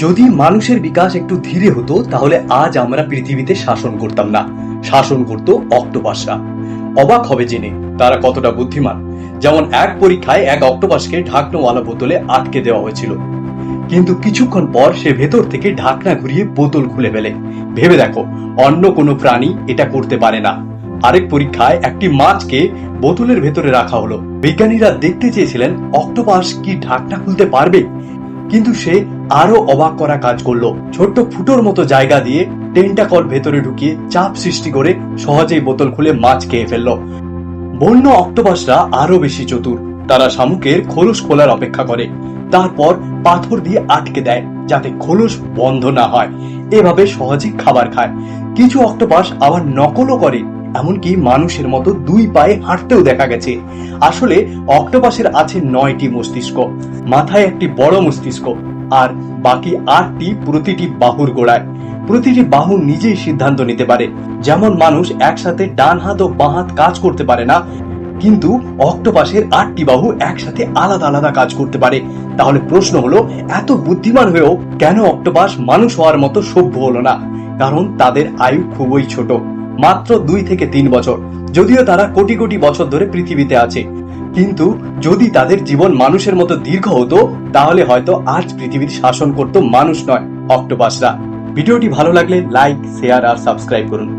যদি মানুষের বিকাশ একটু ধীরে হতো তাহলে আজ আমরা পৃথিবীতে শাসন করতাম না, শাসন করত অক্টোপাসরা। অবাক হবে জেনে তারা কতটা বুদ্ধিমান। যেমন এক পরীক্ষায় এক অক্টোপাসকে ঢাকনাওয়ালা বোতলে আটকে দেওয়া হয়েছিল, কিন্তু কিছুক্ষণ পর সে ভেতর থেকে ঢাকনা ঘুরিয়ে বোতল খুলে ফেলে। ভেবে দেখো, অন্য কোনো প্রাণী এটা করতে পারে না। আরেক পরীক্ষায় একটি মাছকে বোতলের ভেতরে রাখা হলো। বিজ্ঞানীরা দেখতে চেয়েছিলেন অক্টোপাস কি ঢাকনা খুলতে পারবে, কিন্তু সে আরো অবাক করা কাজ করলো। ছোট্ট ফুটোর মতো জায়গা দিয়ে টেন্টাকল ভেতরে ঢুকিয়ে চাপ সৃষ্টি করে সহজেই বোতল খুলে মাছ খেয়ে ফেললো। বন্য অক্টোপাসরা আরো বেশি চতুর। তারা শামুকের খোলস খোলার অপেক্ষা করে, তারপর পাথর দিয়ে আটকে দেয় যাতে খোলস বন্ধ না হয়। এভাবে সহজে খাবার খায়। কিছু অক্টোপাস আবার নকলও করে, এমনকি মানুষের মতো দুই পায়ে হাঁটতেও দেখা গেছে। আসলে অক্টোপাসের আছে 9টি মস্তিষ্ক, মাথায় একটি বড় মস্তিষ্ক আর বাকি 8টি প্রতিটি বাহুর গোড়ায়। প্রতিটি বাহু নিজেই সিদ্ধান্ত নিতে পারে। যেমন মানুষ একসাথে ডান হাত ও বাঁ হাত কাজ করতে পারে না, কিন্তু অক্টোপাসের 8টি বাহু একসাথে আলাদা আলাদা কাজ করতে পারে। তাহলে প্রশ্ন হলো, এত বুদ্ধিমান হয়েও কেন অক্টোপাস মানুষ হওয়ার মতো সভ্য হলো না? কারণ তাদের আয়ু খুবই ছোট, মাত্র 2 থেকে 3 বছর। যদিও তারা কোটি কোটি বছর ধরে পৃথিবীতে আছে, কিন্তু যদি তাদের জীবন মানুষের মতো দীর্ঘ হতো তাহলে হয়তো আজ পৃথিবীর শাসন করতো মানুষ নয়, অক্টোপাসরা। ভিডিওটি ভালো লাগলে লাইক, শেয়ার আর সাবস্ক্রাইব করুন।